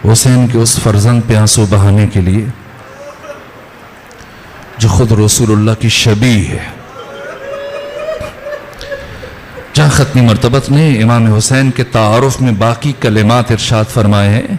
حسین کے اس فرزند پہ آنسو بہانے کے لیے جو خود رسول اللہ کی شبیہ ہے. جہاں ختمی مرتبت نے امام حسین کے تعارف میں باقی کلمات ارشاد فرمائے ہیں،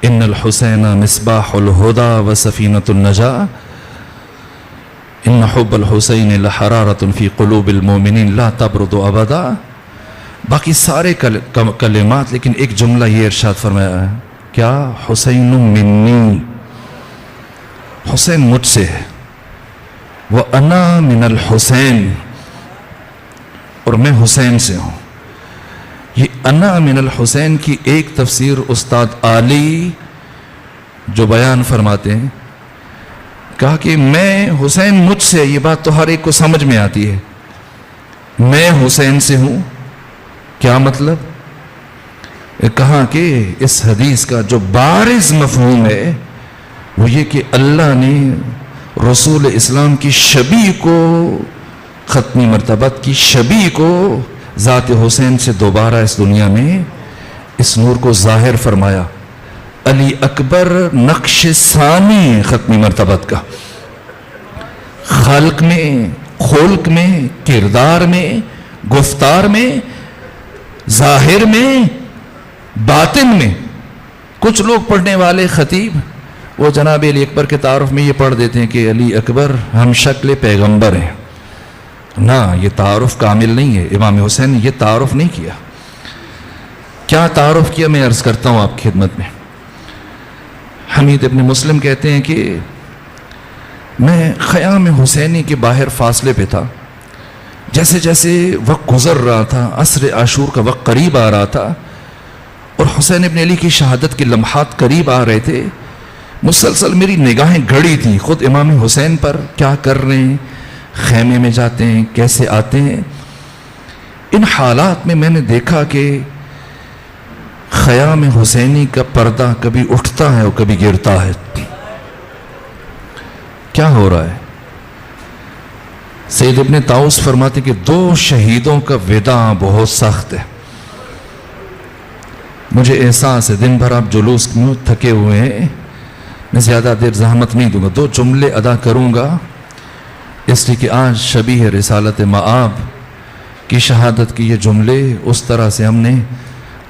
ان الحسین مصباح الہدی و سفینۃ النجاہ، ان حب الحسین لحرارۃ فی قلوب المؤمنین لا تبرد ابدا. باقی سارے کلمات، لیکن ایک جملہ یہ ارشاد فرمایا ہے، کیا؟ حسین منی، حسین مجھ سے ہے، وَأَنَا مِنَ الْحُسَيْنِ، اور میں حسین سے ہوں. یہ انا من الحسین کی ایک تفسیر استاد علی جو بیان فرماتے ہیں، کہا کہ میں حسین مجھ سے، یہ بات تو ہر ایک کو سمجھ میں آتی ہے، میں حسین سے ہوں. کیا مطلب؟ کہا کہ اس حدیث کا جو بارز مفہوم ہے وہ یہ کہ اللہ نے رسول اسلام کی شبیہ کو، ختمی مرتبت کی شبیہ کو ذات حسین سے دوبارہ اس دنیا میں اس نور کو ظاہر فرمایا. علی اکبر نقش ثانی ختمی مرتبت کا، خلق میں، خلق میں، کردار میں، گفتار میں، ظاہر میں، باطن میں. کچھ لوگ پڑھنے والے خطیب وہ جناب علی اکبر کے تعارف میں یہ پڑھ دیتے ہیں کہ علی اکبر ہم شکل پیغمبر ہیں. نہ، یہ تعارف کامل نہیں ہے. امام حسین نے یہ تعارف نہیں کیا. کیا تعارف کیا؟ میں عرض کرتا ہوں آپ کی خدمت میں. حمید ابن مسلم کہتے ہیں کہ میں خیام حسینی کے باہر فاصلے پہ تھا. جیسے جیسے وقت گزر رہا تھا، عصر عاشور کا وقت قریب آ رہا تھا اور حسین ابن علی کی شہادت کے لمحات قریب آ رہے تھے، مسلسل میری نگاہیں گڑی تھیں خود امام حسین پر. کیا کر رہے ہیں؟ خیمے میں جاتے ہیں، کیسے آتے ہیں؟ ان حالات میں نے دیکھا کہ خیام حسینی کا پردہ کبھی اٹھتا ہے اور کبھی گرتا ہے. کیا ہو رہا ہے؟ سید ابن طاؤس فرماتے کہ دو شہیدوں کا وداع بہت سخت ہے. مجھے احساس ہے دن بھر آپ جلوس میں تھکے ہوئے ہیں، میں زیادہ دیر زحمت نہیں دوں گا، 2 جملے ادا کروں گا، اس لیے کہ آج شبیہ رسالت مآب کی شہادت کی یہ جملے اس طرح سے ہم نے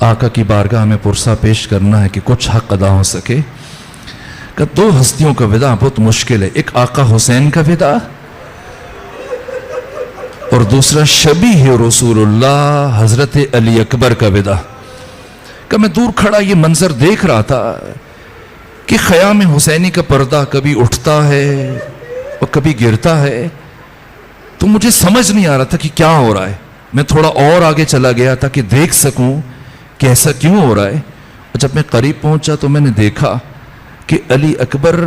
آقا کی بارگاہ میں پرسہ پیش کرنا ہے کہ کچھ حق ادا ہو سکے. کہ 2 ہستیوں کا وداع بہت مشکل ہے. ایک آقا حسین کا وداع اور دوسرا شبیہ رسول اللہ حضرت علی اکبر کا وداع. کہ میں دور کھڑا یہ منظر دیکھ رہا تھا کہ خیام حسینی کا پردہ کبھی اٹھتا ہے اور کبھی گرتا ہے، تو مجھے سمجھ نہیں آ رہا تھا کہ کیا ہو رہا ہے. میں تھوڑا اور آگے چلا گیا تھا کہ دیکھ سکوں کہ ایسا کیوں ہو رہا ہے. اور جب میں قریب پہنچا تو میں نے دیکھا کہ علی اکبر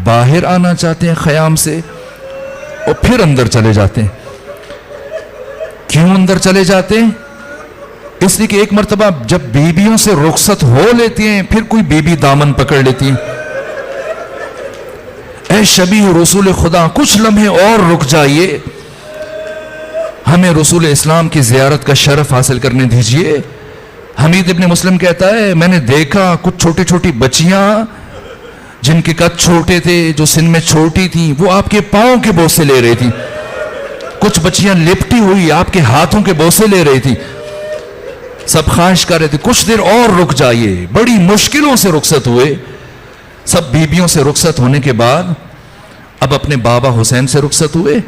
باہر آنا چاہتے ہیں خیام سے اور پھر اندر چلے جاتے ہیں. کیوں اندر چلے جاتے ہیں؟ اس لیے کہ ایک مرتبہ جب بیویوں سے رخصت ہو لیتی ہیں پھر کوئی بیوی دامن پکڑ لیتی ہے. اے شبیہ رسول خدا، کچھ لمحے اور رک جائیے، ہمیں رسول اسلام کی زیارت کا شرف حاصل کرنے دیجئے. حمید ابن مسلم کہتا ہے میں نے دیکھا کچھ چھوٹی چھوٹی بچیاں جن کے قد چھوٹے تھے، جو سن میں چھوٹی تھیں، وہ آپ کے پاؤں کے بوسے لے رہی تھی. کچھ بچیاں لپٹی ہوئی آپ کے ہاتھوں کے بوسے لے رہی تھی. سب خواہش کر رہے تھے کچھ دیر اور رک جائیے. بڑی مشکلوں سے رخصت ہوئے. سب بیبیوں سے رخصت ہونے کے بعد اب اپنے بابا حسین سے رخصت ہوئے.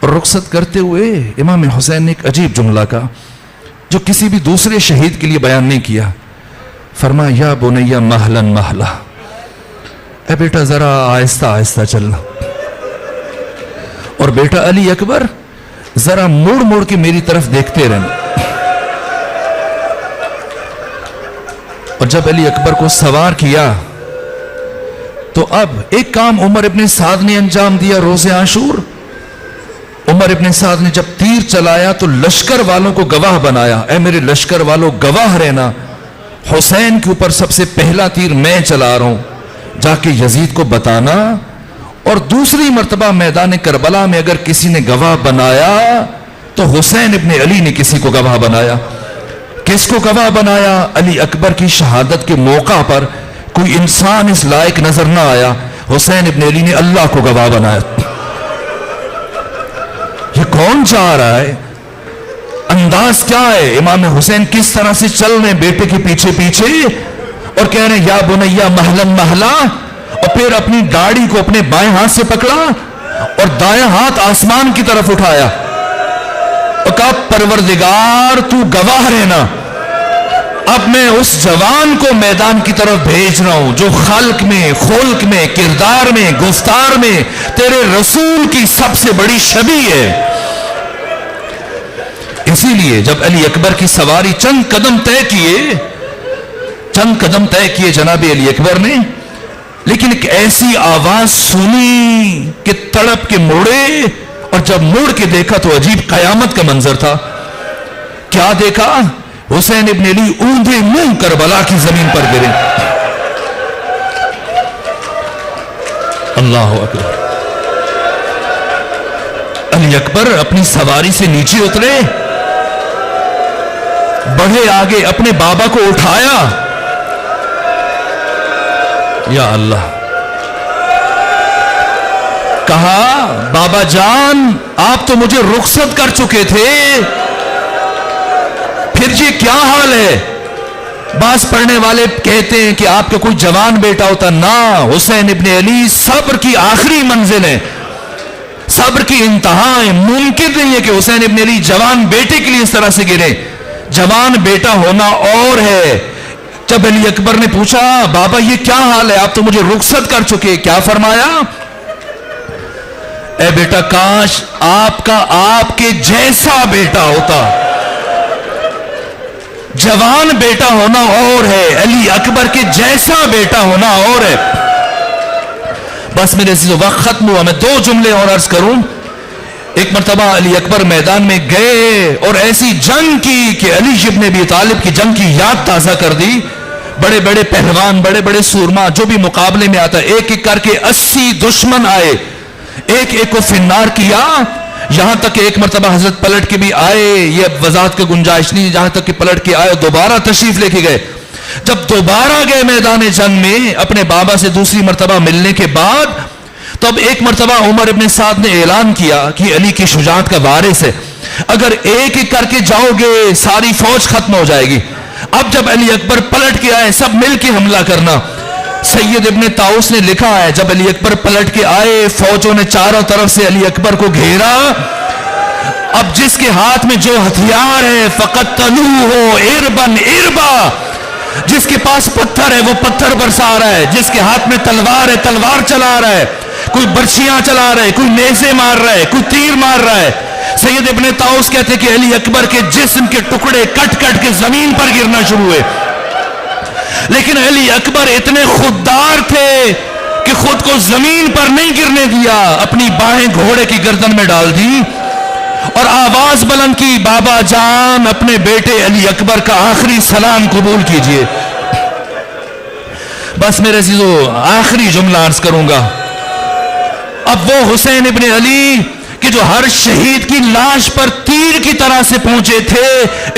اور رخصت کرتے ہوئے امام حسین نے ایک عجیب جملہ کہا جو کسی بھی دوسرے شہید کے لیے بیان نہیں کیا. فرمایا یا بنیا مہلن مہلا، اے بیٹا ذرا آہستہ آہستہ چلنا، اور بیٹا علی اکبر ذرا مڑ مڑ کے میری طرف دیکھتے رہنا. اور جب علی اکبر کو سوار کیا تو اب ایک کام عمر ابن سعد نے انجام دیا. روز عاشور عمر ابن سعد نے جب تیر چلایا تو لشکر والوں کو گواہ بنایا. اے میرے لشکر والوں گواہ رہنا، حسین کے اوپر سب سے پہلا تیر میں چلا رہا ہوں، جا کے یزید کو بتانا. اور دوسری مرتبہ میدان کربلا میں اگر کسی نے گواہ بنایا تو حسین ابن علی نے کسی کو گواہ بنایا کس کو گواہ بنایا؟ علی اکبر کی شہادت کے موقع پر کوئی انسان اس لائق نظر نہ آیا، حسین ابن علی نے اللہ کو گواہ بنایا۔ یہ کون چاہ رہا ہے؟ انداز کیا ہے؟ امام حسین کس طرح سے چل رہے ہیں بیٹے کے پیچھے پیچھے اور کہہ رہے ہیں یا بنیا مہلا مہلا، اور پھر اپنی داڑھی کو اپنے بائیں ہاتھ سے پکڑا اور دائیں ہاتھ آسمان کی طرف اٹھایا اور کہا پروردگار تو گواہ رہنا، اب میں اس جوان کو میدان کی طرف بھیج رہا ہوں جو خلق میں، خلق میں، کردار میں، گفتار میں تیرے رسول کی سب سے بڑی شبیہ ہے۔ اسی لیے جب علی اکبر کی سواری چند قدم طے کیے جناب علی اکبر نے، لیکن ایک ایسی آواز سنی کہ تڑپ کے مڑے، اور جب مڑ کے دیکھا تو عجیب قیامت کا منظر تھا۔ کیا دیکھا؟ حسین ابن علی اوندھے منہ کربلا کی زمین پر گرے۔ اللہ اکبر۔ علی اکبر اپنی سواری سے نیچے اترے، بڑھے آگے، اپنے بابا کو اٹھایا، یا اللہ، کہا بابا جان آپ تو مجھے رخصت کر چکے تھے، پھر یہ کیا حال ہے؟ بعض پڑھنے والے کہتے ہیں کہ آپ کا کوئی جوان بیٹا ہوتا، نہ، حسین ابن علی صبر کی آخری منزل ہے، صبر کی انتہا ہے۔ ممکن نہیں ہے کہ حسین ابن علی جوان بیٹے کے لیے اس طرح سے گرے، جوان بیٹا ہونا اور ہے۔ جب علی اکبر نے پوچھا بابا یہ کیا حال ہے، آپ تو مجھے رخصت کر چکے، کیا فرمایا؟ اے بیٹا کاش آپ کا آپ کے جیسا بیٹا ہوتا، جوان بیٹا ہونا اور ہے، علی اکبر کے جیسا بیٹا ہونا اور ہے۔ بس میرے عزیزو وقت ختم ہوا، میں 2 جملے اور عرض کروں۔ ایک مرتبہ علی اکبر میدان میں گئے اور ایسی جنگ کی کہ علی ابن ابی طالب کی جنگ کی یاد تازہ کر دی۔ بڑے بڑے پہلوان، بڑے بڑے سورما جو بھی مقابلے میں آتا، ایک ایک کر کے 80 دشمن آئے، ایک ایک کو فنار کیا، یہاں تک کہ ایک مرتبہ حضرت پلٹ کے بھی آئے، یہ وضاحت کی گنجائش نہیں، جہاں تک کہ پلٹ کے آئے دوبارہ تشریف لے کے گئے۔ جب دوبارہ گئے میدان جنگ میں اپنے بابا سے دوسری مرتبہ ملنے کے بعد، تو اب ایک مرتبہ عمر ابن سعد نے اعلان کیا کہ علی کی شجاعت کا وارث ہے، اگر ایک ایک کر کے جاؤ گے ساری فوج ختم ہو جائے گی۔ اب جب علی اکبر پلٹ کے آئے، سب مل کے حملہ کرنا۔ سید ابن طاؤس نے لکھا ہے جب علی اکبر پلٹ کے آئے، فوجوں نے چاروں طرف سے علی اکبر کو گھیرا، اب جس کے ہاتھ میں جو ہتھیار ہے فَقَتَّلُوهُ عِرْبًا عِرْبًا، جس کے پاس پتھر ہے وہ پتھر برسا رہا ہے، جس کے ہاتھ میں تلوار ہے تلوار چلا رہا ہے، کوئی برچیاں چلا رہا ہے، کوئی نیزے مار رہا ہے، کوئی تیر مار رہا ہے۔ سید ابن طاؤس کہتے کہ علی اکبر کے جسم کے ٹکڑے کٹ کٹ کے زمین پر گرنا شروع ہوئے، لیکن علی اکبر اتنے خوددار تھے کہ خود کو زمین پر نہیں گرنے دیا، اپنی باہیں گھوڑے کی گردن میں ڈال دی اور آواز بلند کی، بابا جان اپنے بیٹے علی اکبر کا آخری سلام قبول کیجئے۔ بس میرے عزیزو آخری جملہ عرض کروں گا۔ اب وہ حسین ابن علی کہ جو ہر شہید کی لاش پر تیر کی طرح سے پہنچے تھے،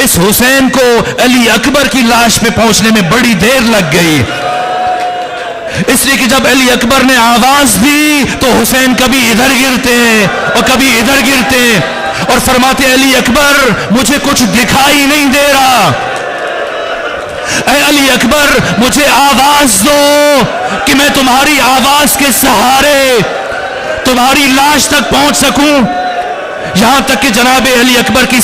اس حسین کو علی اکبر کی لاش پہ پہنچنے میں بڑی دیر لگ گئی، اس لیے کہ جب علی اکبر نے آواز دی تو حسین کبھی ادھر گرتے ہیں اور کبھی ادھر گرتے ہیں اور فرماتے علی اکبر مجھے کچھ دکھائی نہیں دے رہا، اے علی اکبر مجھے آواز دو کہ میں تمہاری آواز کے سہارے تمہاری لاش تک پہنچ سکوں۔ یہاں تک کہ جناب علی اکبر کی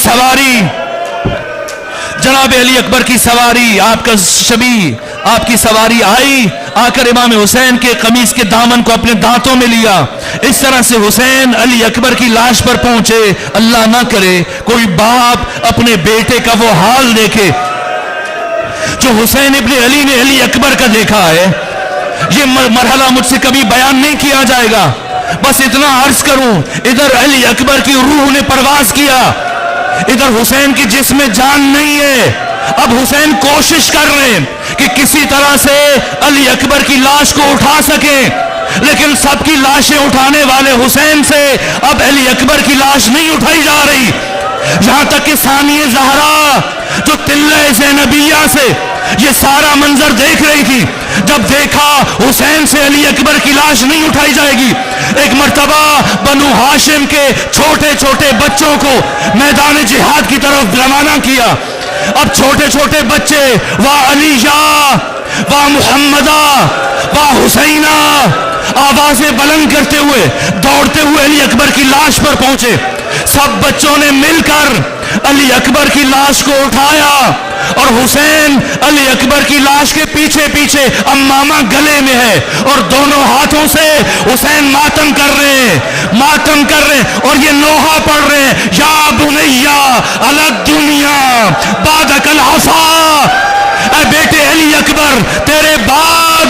سواری آپ کا شبی آپ کی سواری آئی، آ کر امام حسین کے قمیص کے دامن کو اپنے دانتوں میں لیا، اس طرح سے حسین علی اکبر کی لاش پر پہنچے۔ اللہ نہ کرے کوئی باپ اپنے بیٹے کا وہ حال دیکھے جو حسین ابن علی نے علی اکبر کا دیکھا ہے۔ یہ مرحلہ مجھ سے کبھی بیان نہیں کیا جائے گا، بس اتنا عرض کروں، ادھر علی اکبر کی روح نے پرواز کیا، ادھر حسین کی جسم میں جان نہیں ہے۔ اب حسین کوشش کر رہے ہیں کہ کسی طرح سے علی اکبر کی لاش کو اٹھا سکیں، لیکن سب کی لاشیں اٹھانے والے حسین سے اب علی اکبر کی لاش نہیں اٹھائی جا رہی۔ یہاں تک کہ ثانیہ زہرا جو تلہ زینبیہ سے یہ سارا منظر دیکھ رہی تھی، جب دیکھا حسین سے علی اکبر کی لاش نہیں اٹھائی جائے گی، ایک مرتبہ بنو ہاشم کے چھوٹے چھوٹے بچوں کو میدان جہاد کی طرف روانہ کیا۔ اب چھوٹے چھوٹے بچے وا علیہ وا محمدہ وا حسینہ آوازیں بلند کرتے ہوئے دوڑتے ہوئے علی اکبر کی لاش پر پہنچے۔ سب بچوں نے مل کر علی اکبر کی لاش کو اٹھایا اور حسین علی اکبر کی لاش کے پیچھے پیچھے امامہ گلے میں ہے اور دونوں ہاتھوں سے حسین ماتم کر رہے ہیں اور یہ نوحہ پڑھ رہے ہیں، یا بنیا علی الدنیا بعدک العصا، اے بیٹے علی اکبر تیرے بعد